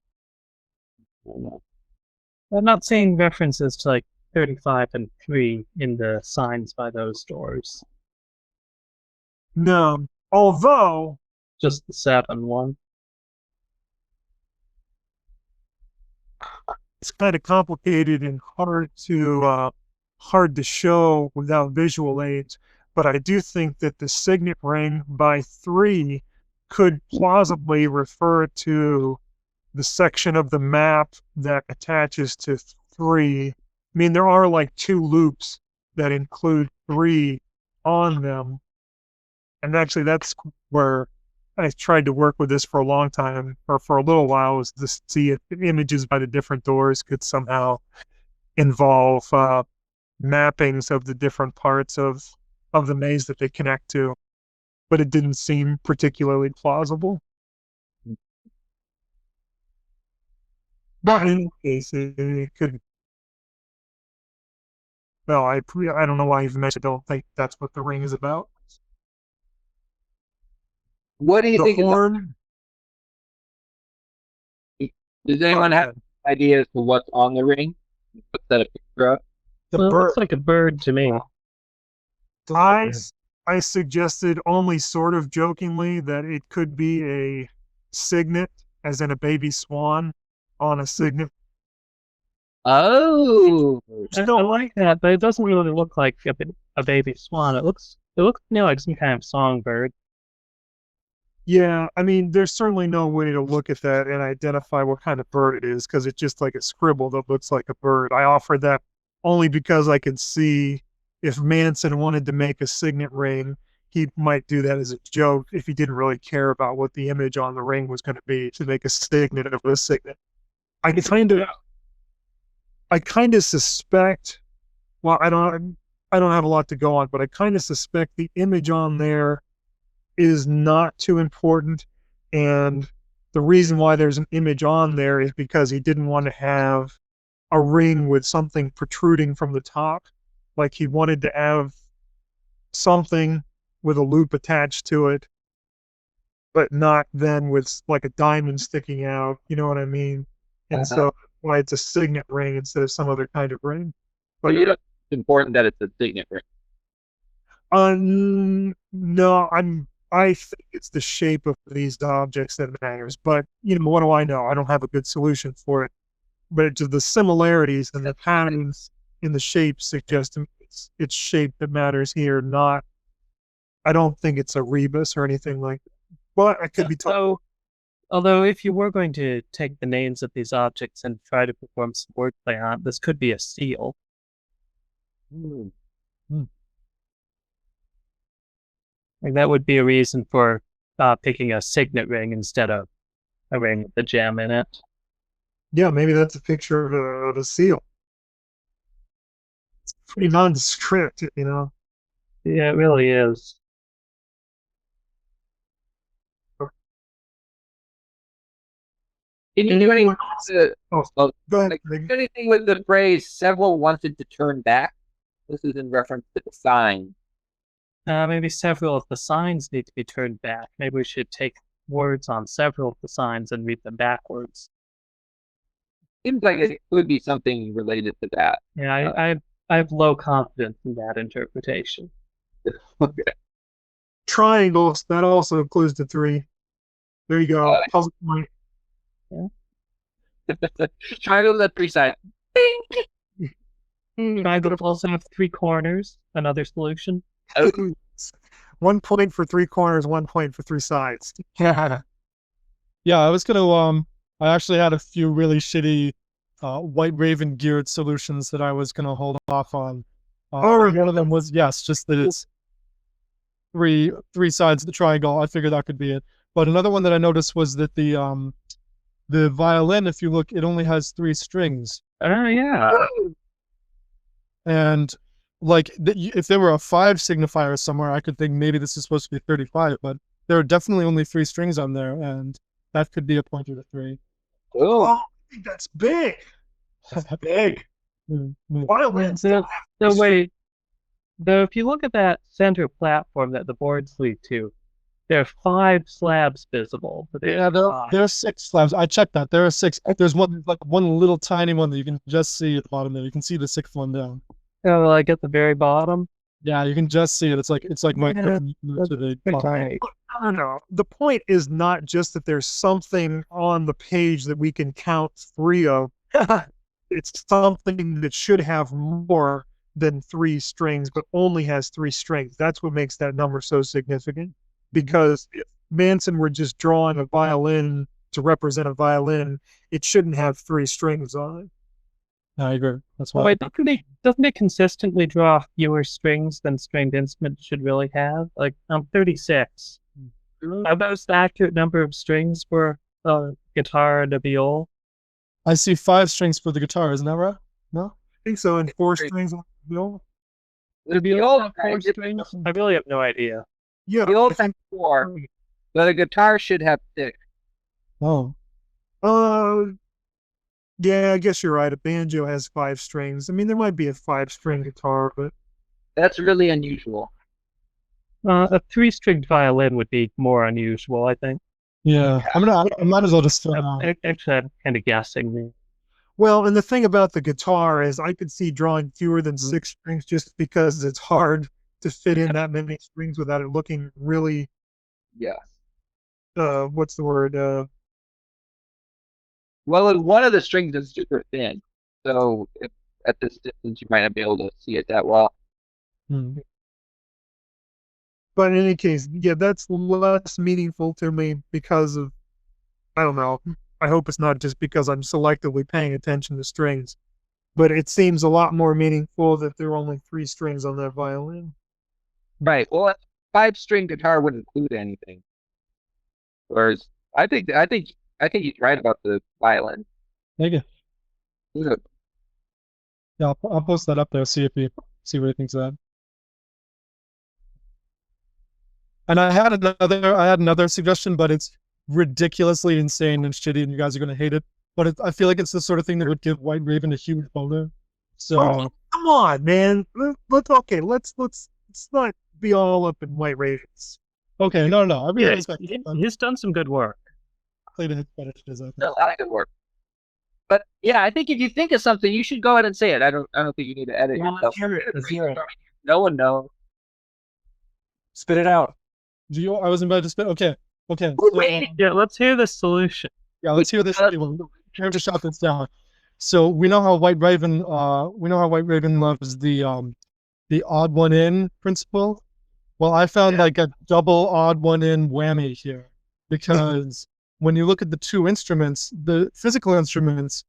don't know. I'm not seeing references to like 35 and 3 in the signs by those doors. No, although Just the 7 one. it's kind of complicated and hard to show without visual aids. But I do think that the signet ring by 3 could plausibly refer to the section of the map that attaches to 3. I mean, there are like 2 loops that include 3 on them. And actually, that's where I tried to work with this for a long time, or for a little while, was to see if images by the different doors could somehow involve mappings of the different parts of the maze that they connect to. But it didn't seem particularly plausible. But in any case, it could. Well, I don't know why you've mentioned. I don't think that's what the ring is about. What do you The think? horn. Does anyone have ideas for what's on the ring? Put that a picture up. The Well, it bird. looks like a bird to me. I suggested only sort of jokingly that it could be a signet, as in a baby swan on a signet. Oh, I like that, but it doesn't really look like a baby swan. It looks like some kind of songbird. Yeah, I mean, there's certainly no way to look at that and identify what kind of bird it is, because it's just like a scribble that looks like a bird. I offered that only because I could see if Manson wanted to make a signet ring, he might do that as a joke if he didn't really care about what the image on the ring was going to be, to make a signet of a signet. I kind of suspect, well, I don't have a lot to go on, but I kind of suspect the image on there is not too important. And the reason why there's an image on there is because he didn't want to have a ring with something protruding from the top. Like, he wanted to have something with a loop attached to it, but not then with like a diamond sticking out. You know what I mean? And so why it's a signet ring instead of some other kind of ring. but you don't. It's important that it's a signet ring. No, I think it's the shape of these objects that matters. But what do I know? I don't have a good solution for it. But it's the similarities and the patterns in the shape suggest to me it's shape that matters here. Not, I don't think it's a rebus or anything like that. But I could be told. Although, if you were going to take the names of these objects and try to perform some wordplay on it, this could be a seal. Like, that would be a reason for picking a signet ring instead of a ring with a gem in it. Yeah, maybe that's a picture of a seal. It's pretty nondescript, Yeah, it really is. Can you do anything Go ahead. anything with the phrase "several wanted to turn back"? This is in reference to the sign. Maybe several of the signs need to be turned back. Maybe we should take words on several of the signs and read them backwards. Seems like it could be something related to that. Yeah, I have low confidence in that interpretation. Okay. Triangles, that also includes the 3. There you go. Puzzle point. Triangle the 3 sides. Bing! Triangle also have 3 corners. Another solution. 1 point for 3 corners, 1 point for 3 sides. Yeah, I was gonna I actually had a few really shitty White Raven geared solutions that I was gonna hold off on. One of them was just that it's three sides of the triangle. I figured that could be it. But another one that I noticed was that the violin, if you look, it only has 3 strings. Oh, yeah. And like if there were a 5 signifier somewhere, I could think maybe this is supposed to be 35, but there are definitely only 3 strings on there, and that could be a pointer to 3. Oh, I think that's big. That's big. Violins. So wait, though, if you look at that center platform that the boards lead to, there are 5 slabs visible. Yeah, there are 6 slabs. I checked that. There are 6. There's one little tiny one that you can just see at the bottom there. You can see the 6th one down. Oh, like at the very bottom. Yeah, you can just see it. It's like my to the Tiny. I don't know. The point is not just that there's something on the page that we can count 3 of. It's something that should have more than 3 strings, but only has 3 strings. That's what makes that number so significant. Because if Manson were just drawing a violin to represent a violin, it shouldn't have 3 strings on it. I agree. That's Oh, why. wait, doesn't it consistently draw fewer strings than stringed instruments should really have? Like, 36. Are those the accurate number of strings for a guitar and a viol? I see 5 strings for the guitar. Isn't that right? No. I think so, and 4 strings on the viol. The viol have 4 strings? I really have no idea. Yeah. viol have 4, but a guitar should have 6. Oh. Yeah, I guess you're right. A banjo has 5 strings. I mean, there might be a 5-string guitar, but That's really unusual. A 3-stringed violin would be more unusual, I think. Yeah. I might as well just throw it out. Actually, I'm kind of guessing. well, and the thing about the guitar is I could see drawing fewer than 6 strings just because it's hard to fit in that many strings without it looking really, Yeah. what's the word? Well, one of the strings is super thin, so if at this distance you might not be able to see it that well. Hmm. But in any case, yeah, that's less meaningful to me because of, I don't know. I hope it's not just because I'm selectively paying attention to strings, but it seems a lot more meaningful that there are only 3 strings on that violin. Right. Well, a 5-string guitar wouldn't include anything. Whereas I think he's right about the violin. Thank you. Look, Yeah, I'll post that up there. See what he thinks of that. And I had another suggestion, but it's ridiculously insane and shitty, and you guys are gonna hate it. But I feel like it's the sort of thing that would give White Raven a huge boner. So Come on, man. Let's not be all up in White Ravens. okay, no. I really Yeah, respect he's done some good work. played his fetishes. I think. a lot of good work. But yeah, I think if you think of something, you should go ahead and say it. I don't think you need to edit yourself. Let's hear it. No one knows. Spit it out. I was about to spit. Okay. So, Yeah, let's hear the solution. yeah, let's hear this. Time to shut this down. So we know how White Raven loves the odd one in principle. Well, I found like a double odd one in whammy here, because when you look at the 2 instruments, the physical instruments,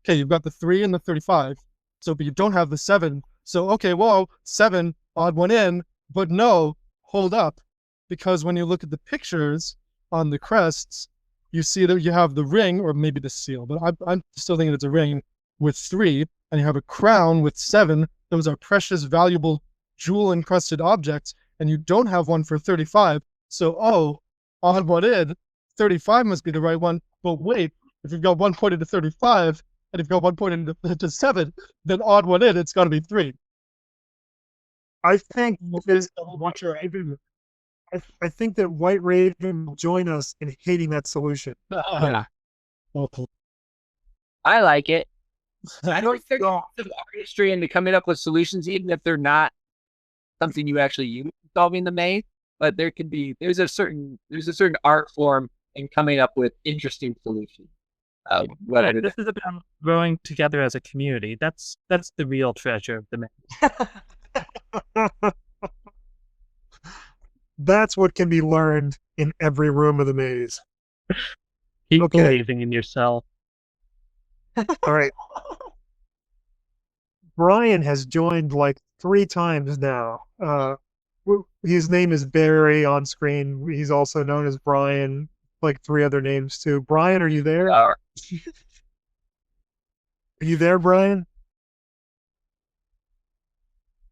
okay, you've got the 3 and the 35. So, but you don't have the 7. So, okay, well, 7 odd one in, but no, hold up, because when you look at the pictures on the crests, you see that you have the ring, or maybe the seal, but I'm still thinking it's a ring with 3, and you have a crown with 7. Those are precious, valuable, jewel-encrusted objects, and you don't have one for 35. So, odd one in, 35 must be the right one. But wait, if you've got 1 pointed to 35, and if you've got 1 pointed to 7, then odd one in, it's got to be 3. I think I think that White Raven will join us in hating that solution. Yeah. Okay. I like it. I don't think there's artistry into coming up with solutions, even if they're not something you actually use in solving the maze. But there's a certain art form in coming up with interesting solutions. Whatever. This is about growing together as a community. That's the real treasure of the maze. That's what can be learned in every room of the maze. Keep Okay. believing in yourself. All right. Brian has joined like 3 times now. His name is Barry on screen. He's also known as Brian, like 3 other names too. Brian, are you there? Are you there, Brian?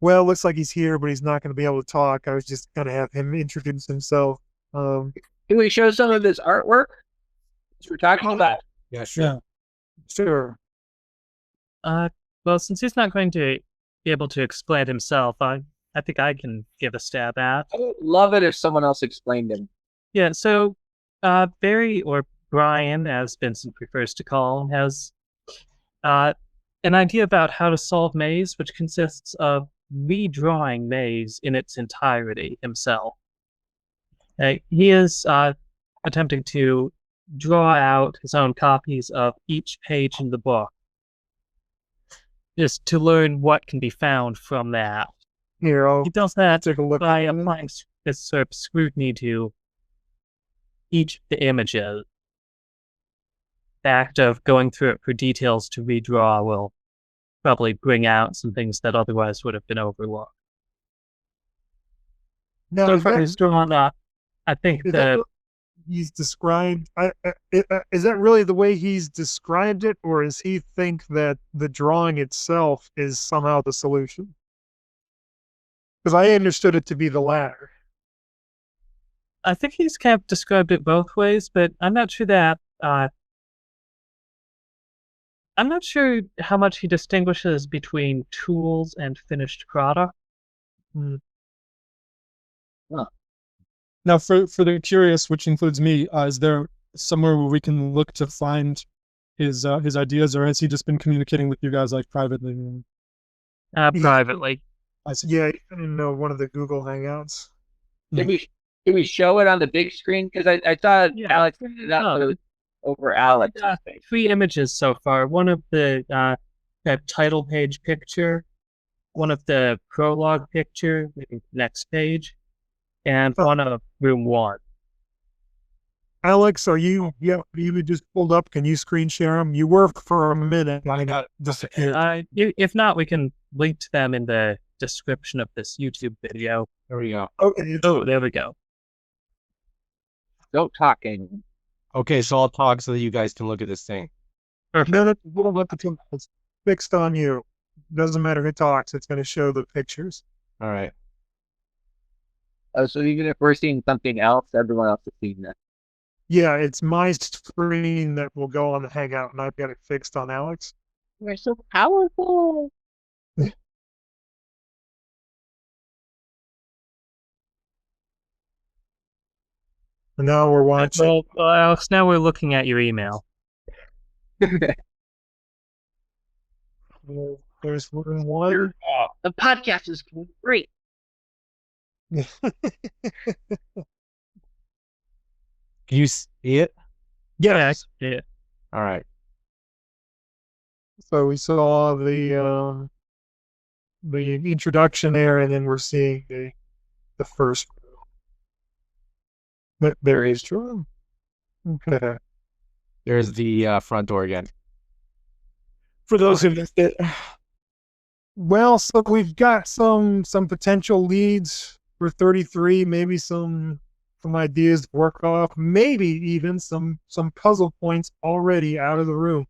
Well, looks like he's here, but he's not going to be able to talk. I was just going to have him introduce himself. Can we show some of his artwork? We're talking about. Yeah, sure. Yeah. Sure. Well, since he's not going to be able to explain himself, I think I can give a stab at. I would love it if someone else explained him. Yeah, so Barry, or Brian, as Vincent prefers to call him, has an idea about how to solve maze, which consists of redrawing maze in its entirety himself. He is attempting to draw out his own copies of each page in the book, just to learn what can be found from that. Here, I'll He does that take a look. by applying this sort of scrutiny to each of the images. The act of going through it for details to redraw will probably bring out some things that otherwise would have been overlooked. Now, So is far, that- he's drawn, I think is that the what he's described? Is that really the way he's described it, or does he think that the drawing itself is somehow the solution? Because I understood it to be the latter. I think he's kind of described it both ways, but I'm not sure that I'm not sure how much he distinguishes between tools and finished product. Now, for the curious, which includes me, is there somewhere where we can look to find his ideas, or has he just been communicating with you guys like privately? Privately. I see. Yeah, in one of the Google Hangouts. Can we show it on the big screen? Because I thought Yeah. Alex put it up over Alex. 3 images so far. One of the title page picture, one of the prologue picture, maybe next page, and one of room 1. Alex, are you? Yeah, you just pulled up. Can you screen share them? You were for a minute. I got disappeared. If not, we can link to them in the description of this YouTube video. There we go. Okay, Oh, there we go. Don't talk anymore. Okay, so I'll talk so that you guys can look at this thing. no, we'll let the two. It's fixed on you. Doesn't matter who talks. It's going to show the pictures. All right. Oh, so even if we're seeing something else, everyone else is seeing that. Yeah, it's my screen that will go on the Hangout, and I've got it fixed on Alex. We're so powerful. And now we're watching. Well, Alex, now we're looking at your email. There's one. The podcast is great. Can you see it? Yes. Yeah. All right. So we saw the introduction there, and then we're seeing the first. But there is true. Okay. There's the front door again. For those who missed it. Well, so we've got some potential leads for 33, maybe some ideas to work off, maybe even some puzzle points already out of the room.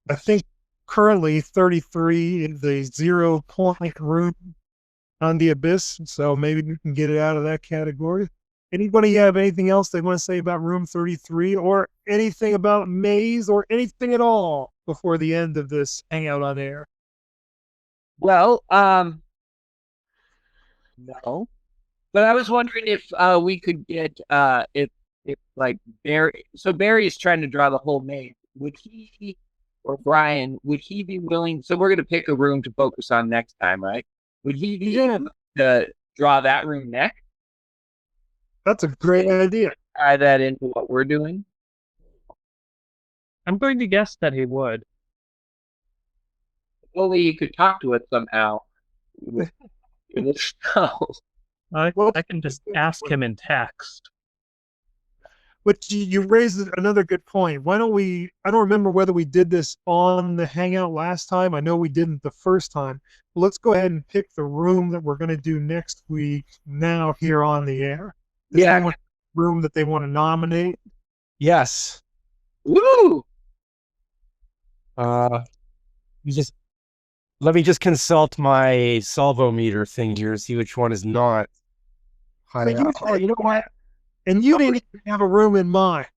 I think currently 33 is a 0-point room on the Abyss, so maybe we can get it out of that category. Anybody have anything else they want to say about room 33, or anything about Maze, or anything at all before the end of this Hangout on Air? Well, no. But I was wondering if we could get if like Barry. So Barry is trying to draw the whole maze. Would he, or Brian, would he be willing? So we're going to pick a room to focus on next time, right? Would he be willing to draw that room next? That's a great idea. Tie that into what we're doing. I'm going to guess that he would. Only you could talk to it somehow. With the spell. I can just ask him in text. But you raised another good point. Why don't we? I don't remember whether we did this on the Hangout last time. I know we didn't the first time. Let's go ahead and pick the room that we're going to do next week now here on the air. Does anyone have a room that they want to nominate? Yes. Woo! Let me just consult my salvo meter thing here, see which one is not. You know what? And you didn't even have a room in mind.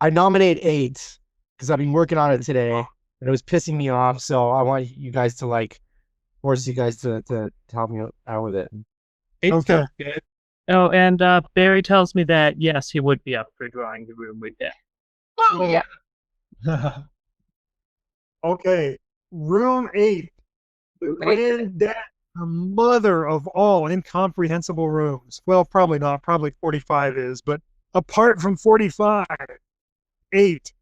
I nominate 8 because I've been working on it today and it was pissing me off. So I want you guys to force you guys to help me out with it. Okay. Good. Oh, and Barry tells me that yes, he would be up for drawing the room with that. Oh, yeah. Okay. Room 8. Granddad, the mother of all incomprehensible rooms. Well, probably not. Probably 45 is, but apart from 45, 8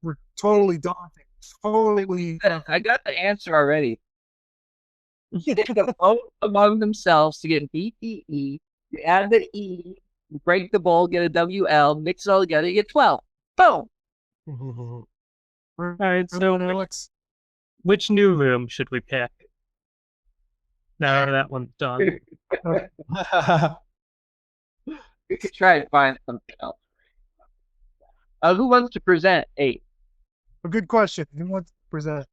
were totally daunting. Totally. I got the answer already. They can vote among themselves to get BEE. You add the E, you break the bowl, get a WL, mix it all together, you get 12. Boom! All right, so Alex. Which new room should we pick? No, that one's done. We could try to find something else. Who wants to present 8? A good question. Who wants to present?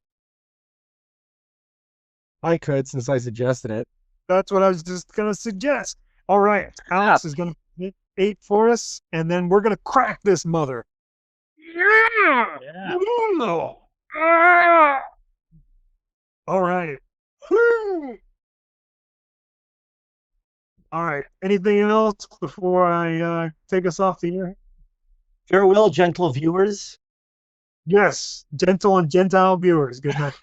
I could, since I suggested it. That's what I was just going to suggest. All right. Alex is going to hit 8 for us, and then we're going to crack this mother. Yeah. All right. All right. Anything else before I take us off the air? Farewell, gentle viewers. Yes. Gentle and Gentile viewers. Good night.